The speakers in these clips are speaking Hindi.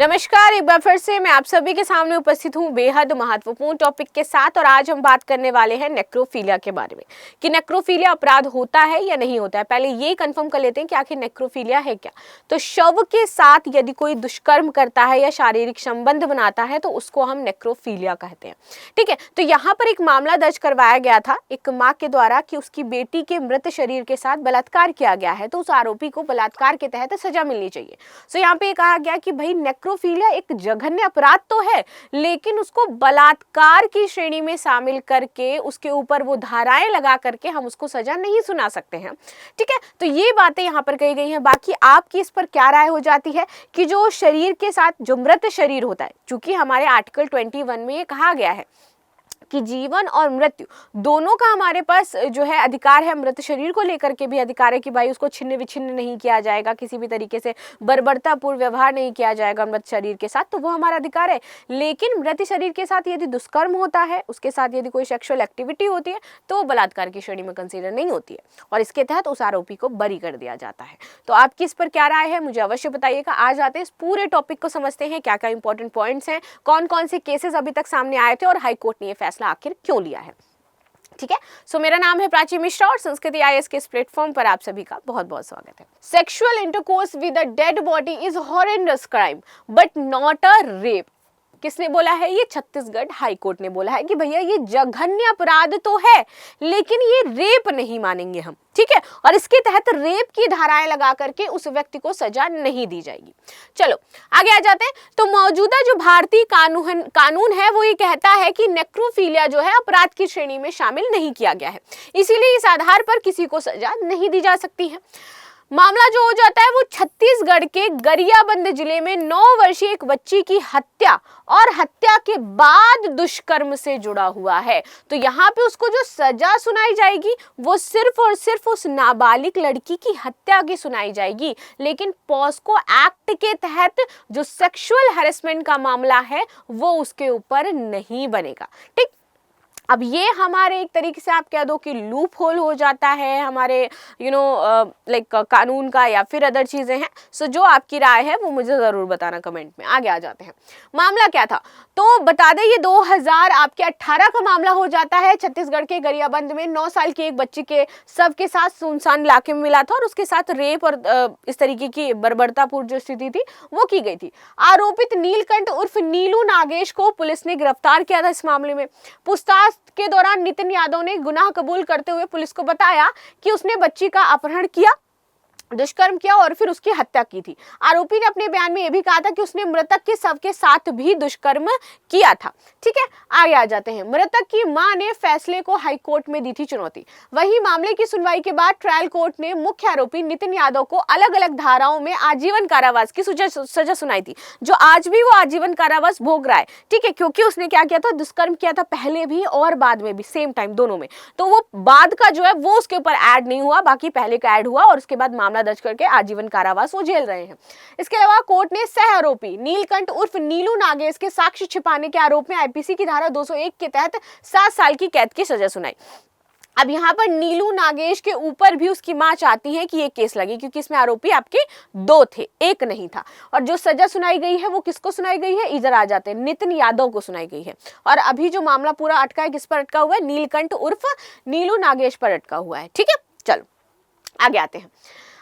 नमस्कार, एक बार फिर से मैं आप सभी के सामने उपस्थित हूँ बेहद महत्वपूर्ण टॉपिक के साथ। और आज हम बात करने वाले हैं नेक्रोफिलिया के बारे में कि नेक्रोफिलिया अपराध होता है या नहीं होता है। पहले ये कंफर्म कर लेते हैं कि आखिर नेक्रोफिलिया है क्या। तो शव के साथ यदि कोई दुष्कर्म करता है या शारीरिक संबंध बनाता है तो उसको हम नेक्रोफिलिया कहते हैं। ठीक है, तो यहाँ पर एक मामला दर्ज करवाया गया था एक माँ के द्वारा कि उसकी बेटी के मृत शरीर के साथ बलात्कार किया गया है, तो उस आरोपी को बलात्कार के तहत सजा मिलनी चाहिए। सो यहाँ पे कहा गया कि भाई नेक्रोफिलिया एक जघन्य अपराध तो है, लेकिन उसको बलात्कार की श्रेणी में शामिल करके उसके ऊपर वो धाराएं लगा करके हम उसको सजा नहीं सुना सकते हैं। ठीक है, तो ये बातें यहाँ पर कही गई हैं। बाकी आपकी इस पर क्या राय हो जाती है कि जो शरीर के साथ जो मृत शरीर होता है, चूंकि हमारे आर्टिकल 21 में ये कहा गया है कि जीवन और मृत्यु दोनों का हमारे पास जो है अधिकार है, मृत शरीर को लेकर के भी अधिकार है कि भाई उसको छिन्न विछिन्न नहीं किया जाएगा, किसी भी तरीके से बर्बरतापूर्ण व्यवहार नहीं किया जाएगा मृत शरीर के साथ, तो वो हमारा अधिकार है। लेकिन मृत शरीर के साथ यदि दुष्कर्म होता है, उसके साथ यदि कोई सेक्सुअल एक्टिविटी होती है तो वो बलात्कार की श्रेणी में कंसीडर नहीं होती है और इसके तहत उस आरोपी को बरी कर दिया जाता है। तो आपकी इस पर क्या राय है मुझे अवश्य बताइएगा। आज आते हैं इस पूरे टॉपिक को समझते हैं, क्या क्या इंपॉर्टेंट पॉइंट्स हैं, कौन कौन से केसेस अभी तक सामने आए थे और हाईकोर्ट ने यह फैसला आखिर क्यों लिया है। ठीक है, सो मेरा नाम है प्राची मिश्रा और संस्कृति आईएएस के इस प्लेटफॉर्म पर आप सभी का बहुत बहुत स्वागत है। Sexual intercourse with a dead body is horrendous crime but not a rape. किसने बोला है? ये छत्तीसगढ़ हाई कोर्ट ने बोला है कि भैया ये जघन्य अपराध तो है, लेकिन ये रेप नहीं मानेंगे हम। ठीक है, और इसके तहत रेप की धाराएं लगा करके उस व्यक्ति को सजा नहीं दी जाएगी। चलो आगे आ जाते हैं। तो मौजूदा जो भारतीय कानून है वो ये कहता है कि नेक्रोफिलिया जो है अपराध की श्रेणी में शामिल नहीं किया गया है, इसीलिए इस आधार पर किसी को सजा नहीं दी जा सकती है। मामला जो हो जाता है वो छत्तीसगढ़ के गरियाबंद जिले में 9 वर्षीय एक बच्ची की हत्या और हत्या के बाद दुष्कर्म से जुड़ा हुआ है। तो यहाँ पे उसको जो सजा सुनाई जाएगी वो सिर्फ और सिर्फ उस नाबालिग लड़की की हत्या की सुनाई जाएगी, लेकिन पॉस्को एक्ट के तहत जो सेक्सुअल हैरेसमेंट का मामला है वो उसके ऊपर नहीं बनेगा। ठीक, अब ये हमारे एक तरीके से आप कह दो कि लूप होल हो जाता है हमारे लाइक कानून का, या फिर अदर चीजें हैं। सो जो आपकी राय है वो मुझे जरूर बताना कमेंट में। आगे आ जाते हैं। मामला क्या था तो बता दें, ये 2018 का मामला हो जाता है। छत्तीसगढ़ के गरियाबंद में 9 साल की एक बच्ची के शव के साथ सुनसान इलाके में मिला था और उसके साथ रेप और इस तरीके की बर्बरतापूर्ण जो स्थिति थी वो की गई थी। आरोपित नीलकंठ उर्फ नीलू नागेश को पुलिस ने गिरफ्तार किया था। इस मामले में पूछताछ के दौरान नितिन यादव ने गुनाह कबूल करते हुए पुलिस को बताया कि उसने बच्ची का अपहरण किया, दुष्कर्म किया और फिर उसकी हत्या की थी। आरोपी ने अपने बयान में यह भी कहा था कि उसने मृतक के शव के साथ भी दुष्कर्म किया था। ठीक है, आगे आ जाते हैं। मृतक की मां ने फैसले को हाई कोर्ट में दी थी चुनौती। वहीं मामले की सुनवाई के बाद ट्रायल कोर्ट ने मुख्य आरोपी नितिन यादव को अलग अलग धाराओं में आजीवन कारावास की सजा सुनाई थी, जो आज भी वो आजीवन कारावास भोग रहा है। ठीक है, क्योंकि उसने क्या किया था, दुष्कर्म किया था पहले भी और बाद में भी, सेम टाइम दोनों में। तो वो बाद का जो है वो उसके ऊपर ऐड नहीं हुआ, बाकी पहले का ऐड हुआ और उसके बाद मामला दर्ज करके आजीवन कारावास वो झेल रहे हैं। इसके अलावा कोर्ट ने सह आरोपी नीलकंठ उर्फ नीलू नागेश के साक्ष्य छिपाने के आरोप में आईपीसी की धारा 201 के तहत 7 साल की कैद की सजा सुनाई। अब यहाँ पर नीलू नागेश के ऊपर भी उसकी मां चाहती है कि ये केस लगे, क्योंकि इसमें आरोपी आपके 2 थे, एक नहीं था। और जो सजा सुनाई गई है वो किसको सुनाई गई है, इधर आ जाते हैं, नितिन यादव को सुनाई गई है। और अभी जो मामला पूरा अटका है किस पर अटका हुआ है, नीलकंठ उर्फ नीलू नागेश पर अटका हुआ है। ठीक है, चलो आगे आते हैं।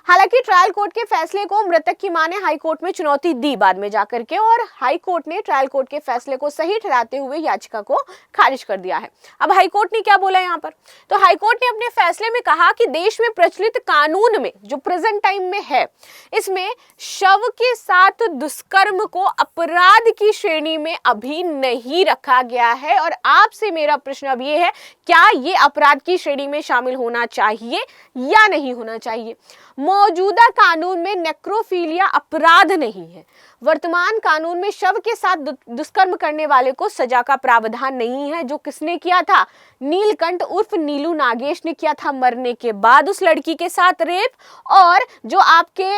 हालांकि ट्रायल कोर्ट के फैसले को मृतक की मां ने हाई कोर्ट में चुनौती दी बाद में जाकर के, और हाई कोर्ट ने ट्रायल कोर्ट के फैसले को सही ठहराते हुए याचिका को खारिज कर दिया है। अब हाई कोर्ट ने क्या बोला यहाँ पर, तो हाई कोर्ट ने अपने फैसले में कहा कि देश में प्रचलित कानून में जो प्रेजेंट टाइम में है, इसमें शव के साथ दुष्कर्म को अपराध की श्रेणी में अभी नहीं रखा गया है। और आपसे मेरा प्रश्न अब ये है, क्या ये अपराध की श्रेणी में शामिल होना चाहिए या नहीं होना चाहिए? मौजूदा कानून में नेक्रोफिलिया अपराध नहीं है। वर्तमान कानून में शव के साथ दुष्कर्म करने वाले को सजा का प्रावधान नहीं है। जो किसने किया था, नीलकंठ उर्फ नीलू नागेश ने किया था मरने के बाद उस लड़की के साथ रेप। और जो आपके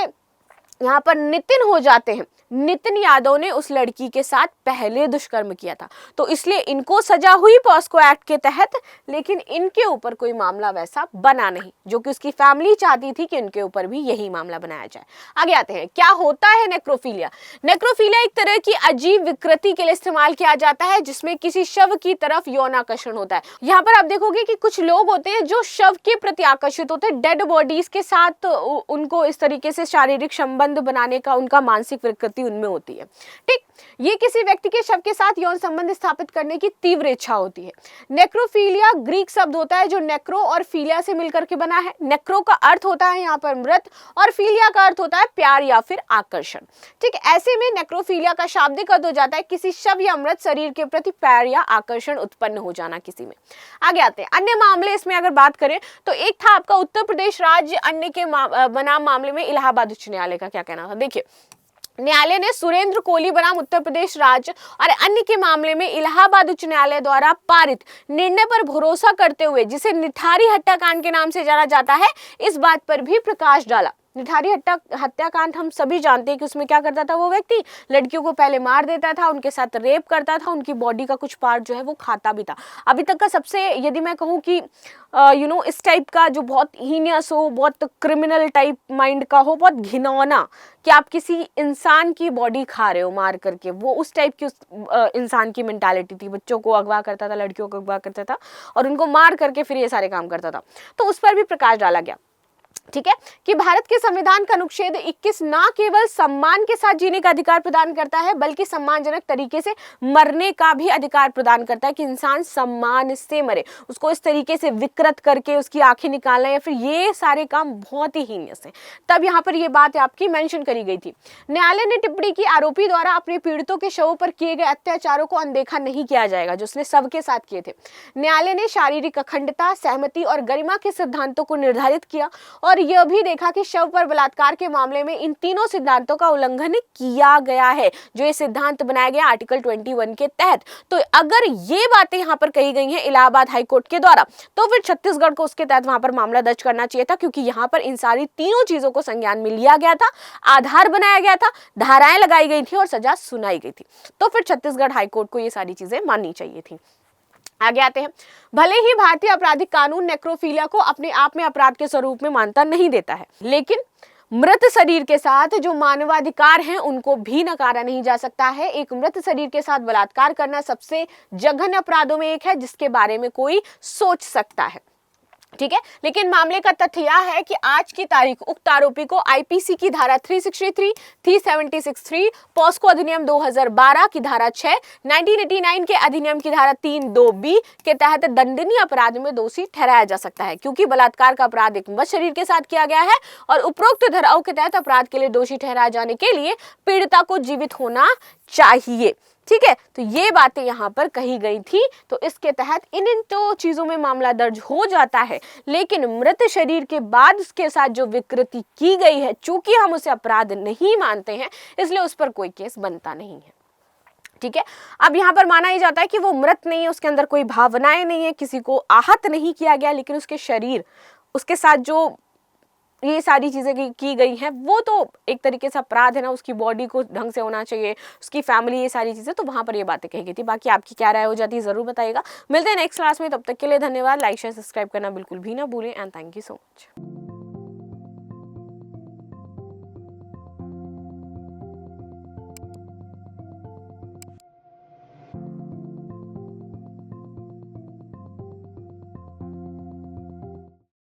यहाँ पर नितिन हो जाते हैं, नितिन यादव ने उस लड़की के साथ पहले दुष्कर्म किया था, तो इसलिए इनको सजा हुई पॉस्को एक्ट के तहत, लेकिन इनके ऊपर कोई मामला वैसा बना नहीं, जो कि उसकी फैमिली चाहती थी कि इनके ऊपर भी यही मामला बनाया जाए। आगे आते हैं, क्या होता है नेक्रोफीलिया। नेक्रोफीलिया एक तरह की अजीब विकृति के लिए इस्तेमाल किया जाता है जिसमें किसी शव की तरफ यौन आकर्षण होता है। यहाँ पर आप देखोगे कि कुछ लोग होते हैं जो शव के प्रति आकर्षित होते हैं, डेड बॉडीज के साथ उनको इस तरीके से शारीरिक संबंध बनाने का उनका मानसिक विकृति उनमें होती है। ठीक, ये किसी व्यक्ति के शव के साथ यौन संबंध स्थापित करने की तीव्र इच्छा होती है। नेक्रोफीलिया ग्रीक शब्द होता है जो नेक्रो और फीलिया से मिलकर के बना है। नेक्रो का अर्थ होता है यहाँ पर मृत और फीलिया का अर्थ होता है प्यार या फिर आकर्षण। ठीक, ऐसे में नेक्रोफीलिया का शाब्दिक अर्थ हो जाता है किसी शव या मृत शरीर के प्रति प्यार या आकर्षण उत्पन्न हो जाना किसी में। आगे आते हैं, अन्य मामले इसमें अगर बात करें तो एक था आपका उत्तर प्रदेश राज्य अन्य के बनाम मामले में इलाहाबाद उच्च न्यायालय का क्या कहना था। देखिए, न्यायालय ने सुरेंद्र कोहली बनाम उत्तर प्रदेश राज्य और अन्य के मामले में इलाहाबाद उच्च न्यायालय द्वारा पारित निर्णय पर भरोसा करते हुए, जिसे निठारी हत्याकांड के नाम से जाना जाता है, इस बात पर भी प्रकाश डाला। निठारी हत्याकांड हम सभी जानते हैं कि उसमें क्या करता था वो व्यक्ति, लड़कियों को पहले मार देता था, उनके साथ रेप करता था, उनकी बॉडी का कुछ पार्ट जो है वो खाता भी था। अभी तक का सबसे, यदि मैं कहूँ कि इस टाइप का जो बहुत हीनियस हो, बहुत क्रिमिनल टाइप माइंड का हो, बहुत घिनौना, कि आप किसी इंसान की बॉडी खा रहे हो मार करके, वो उस टाइप की इंसान की मेंटालिटी थी। बच्चों को अगवा करता था, लड़कियों को अगवा करता था और उनको मार करके फिर ये सारे काम करता था। तो उस पर भी प्रकाश डाला गया। ठीक है, कि भारत के संविधान का अनुच्छेद 21 ना केवल सम्मान के साथ जीने का अधिकार प्रदान करता है, बल्कि सम्मानजनक तरीके से मरने का भी अधिकार प्रदान करता है, कि इंसान सम्मान से मरे। उसको इस तरीके से विकृत करके उसकी आंखें निकालना या फिर ये सारे काम बहुत ही हीनियस है। तब यहाँ पर ये बात आपकी मेंशन करी गई थी। न्यायालय ने टिप्पणी की, आरोपी द्वारा अपने पीड़ितों के शवों पर किए गए अत्याचारों को अनदेखा नहीं किया जाएगा, जो उसने सबके साथ किए थे। न्यायालय ने शारीरिक अखंडता, सहमति और गरिमा के सिद्धांतों को निर्धारित किया और यह भी देखा कि शव पर बलात्कार के मामले में इन तीनों सिद्धांतों का उल्लंघन किया गया है, जो ये सिद्धांत बनाया गया आर्टिकल 21 के तहत। तो अगर ये बातें यहाँ पर कही गई हैं इलाहाबाद हाई कोर्ट के द्वारा, तो फिर छत्तीसगढ़ को उसके तहत वहां पर मामला दर्ज करना चाहिए था, क्योंकि यहाँ पर इन सारी तीनों चीजों को संज्ञान में लिया गया था, आधार बनाया गया था, धाराएं लगाई गई थी और सजा सुनाई गई थी। तो फिर छत्तीसगढ़ हाई कोर्ट को ये सारी चीजें माननी चाहिए थी। आगे आते हैं, भले ही भारतीय आपराधिक कानून नेक्रोफीलिया को अपने आप में अपराध के स्वरूप में मान्यता नहीं देता है, लेकिन मृत शरीर के साथ जो मानवाधिकार हैं उनको भी नकारा नहीं जा सकता है। एक मृत शरीर के साथ बलात्कार करना सबसे जघन्य अपराधों में एक है, जिसके बारे में कोई सोच सकता है। ठीक है, लेकिन मामले का तथ्य यह है कि आज की तारीख उक्त आरोपी को आईपीसी की धारा 363, 3763, पॉस्को अधिनियम 2012 की धारा 6, 1989 के अधिनियम की धारा 3(2)(b) के तहत दंडनीय अपराध में दोषी ठहराया जा सकता है, क्योंकि बलात्कार का अपराध एक मृत शरीर के साथ किया गया है और उपरोक्त धाराओं के तहत अपराध के लिए दोषी ठहराए जाने के लिए पीड़िता को जीवित होना चाहिए। ठीक है, तो ये बातें यहाँ पर कही गई थी, तो इसके तहत इन तो चीजों में मामला दर्ज हो जाता है, लेकिन मृत शरीर के बाद उसके साथ जो विकृति की गई है, चूंकि हम उसे अपराध नहीं मानते हैं, इसलिए उस पर कोई केस बनता नहीं है। ठीक है, अब यहाँ पर माना ही जाता है कि वो मृत नहीं है, उसके अंदर कोई भावनाएं नहीं है, किसी को आहत नहीं किया गया, लेकिन उसके शरीर, उसके साथ जो ये सारी चीजें की गई हैं, वो तो एक तरीके से अपराध है ना, उसकी बॉडी को ढंग से होना चाहिए, उसकी फैमिली, ये सारी चीजें, तो वहां पर ये बातें कही गई थी। बाकी आपकी क्या राय हो जाती है जरूर बताइएगा। मिलते हैं नेक्स्ट क्लास में, तब तक के लिए धन्यवाद। लाइक शेयर सब्सक्राइब करना बिल्कुल भी ना भूलें and thank you so much.